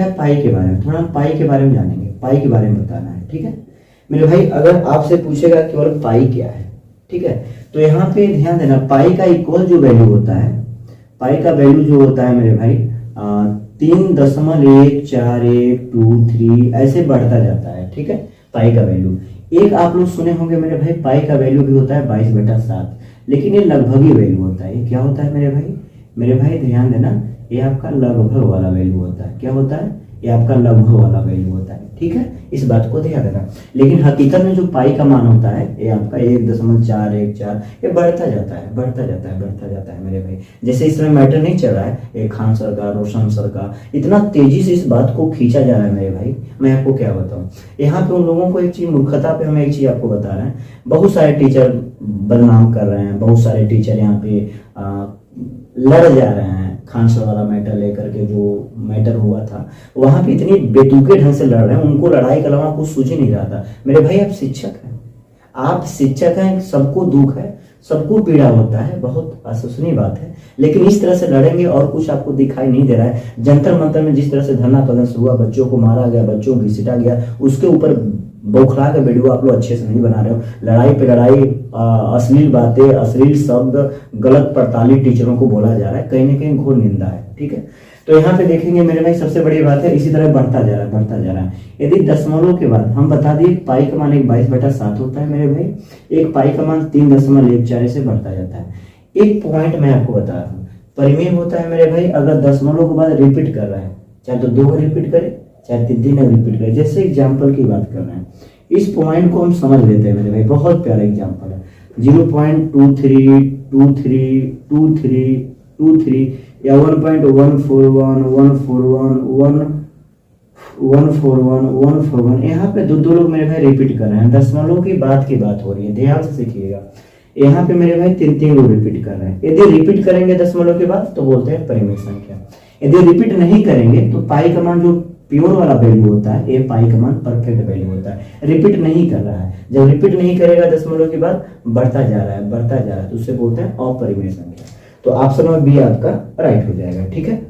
क्या है, पाई के बारे में, थोड़ा हम पाई के बारे में जानेंगे, पाई के बारे में बताना है, ठीक है मेरे भाई। अगर आपसे पूछेगा केवल पाई क्या है, ठीक है, तो यहाँ पे ध्यान देना, पाई का इक्वल जो वैल्यू होता है, पाई का वैल्यू जो होता है मेरे भाई 3.1412 ऐसे बढ़ता जाता है, ठीक है, पाई का वैल्यू। एक आप लोग सुने होंगे मेरे भाई, पाई का वैल्यू भी होता है 22/7, लेकिन ये लगभगी वैल्यू होता है। ये क्या होता है मेरे भाई, मेरे भाई ध्यान देना, ये आपका लगभग वाला वैल्यू होता है। क्या होता है, ये आपका लगभग वाला वैल्यू होता है, ठीक है, इस बात को ध्यान देना। लेकिन हकीकत में जो पाई का मान होता है ये आपका 1.414, ये बढ़ता जाता है, बढ़ता जाता है, बढ़ता जाता है मेरे भाई। जैसे इस समय मैटर नहीं चल रहा है, एक खान सर का, रोशन सर का, इतना तेजी से इस बात को खींचा जा रहा है मेरे भाई, मैं आपको क्या बताऊं। यहाँ पे उन लोगों को एक चीज, मूर्खता पे हमें एक चीज आपको बता रहे हैं, बहुत सारे टीचर बदनाम कर रहे हैं, बहुत सारे टीचर यहाँ पे लड़ जा रहे हैं। खान सर वाला मैटर लेकर के जो मैटर हुआ था, वहां पे इतनी बेतुके ढंग से लड़ रहे हैं, उनको लड़ाई के अलावा कुछ सूझ ही नहीं रहा था। मेरे भाई आप शिक्षक हैं, आप शिक्षक हैं, सबको दुख है, सबको पीड़ा होता है, बहुत अशोचनीय बात है, लेकिन इस तरह से लड़ेंगे और कुछ आपको दिखाई नहीं दे रहा है। जंतर मंतर में जिस तरह से धरना प्रदर्शन हुआ, बच्चों को मारा गया, बच्चों को घसीटा गया, उसके ऊपर बौखला के वीडियो आप लोग अच्छे से नहीं बना रहे हो। लड़ाई पे लड़ाई, अश्लील बातें, अश्लील शब्द, गलत पड़ताली टीचरों को बोला जा रहा है, कहीं ना कहीं घोर निंदा है, ठीक है। तो यहाँ पे देखेंगे मेरे भाई, सबसे बड़ी बात है, इसी तरह बढ़ता जा रहा है, बढ़ता जा रहा है। यदि दशमलव के बाद हम बता दिए, पाई का मान 22/7 होता है मेरे भाई, एक पाई का मान 3.14 से बढ़ता जाता है। एक पॉइंट मैं आपको बता रहा हूँ, परिमेय होता है मेरे भाई, अगर दशमलव के बाद रिपीट कर रहा है, चाहे तो 2 रिपीट करे, चाहे 3 रिपीट करे। जैसे एग्जाम्पल की बात कर रहे हैं, इस पॉइंट को हम समझ लेते हैं मेरे भाई, बहुत प्यारा एग्जाम्पल है। 0.23232323 या 1.141141141 यहाँ पे दो लोग मेरे भाई रिपीट कर रहे हैं। दशमलव की बात हो रही है, ध्यान से सीखिएगा। यहाँ पे मेरे भाई 3 लोग रिपीट कर रहे हैं। यदि रिपीट करेंगे दशमलव के बाद तो बोलते हैं परिमेय संख्या। यदि रिपीट नहीं करेंगे तो पाई का मान जो प्योर वाला वैल्यू होता है, ये पाई का मान परफेक्ट वैल्यू होता है। रिपीट नहीं कर रहा है, जब रिपीट नहीं करेगा दशमलव के बाद, बढ़ता जा रहा है, बढ़ता जा रहा है, तो उससे बोलते हैं अपरिमेय संख्या। तो ऑप्शन नंबर बी आपका राइट हो जाएगा, ठीक है।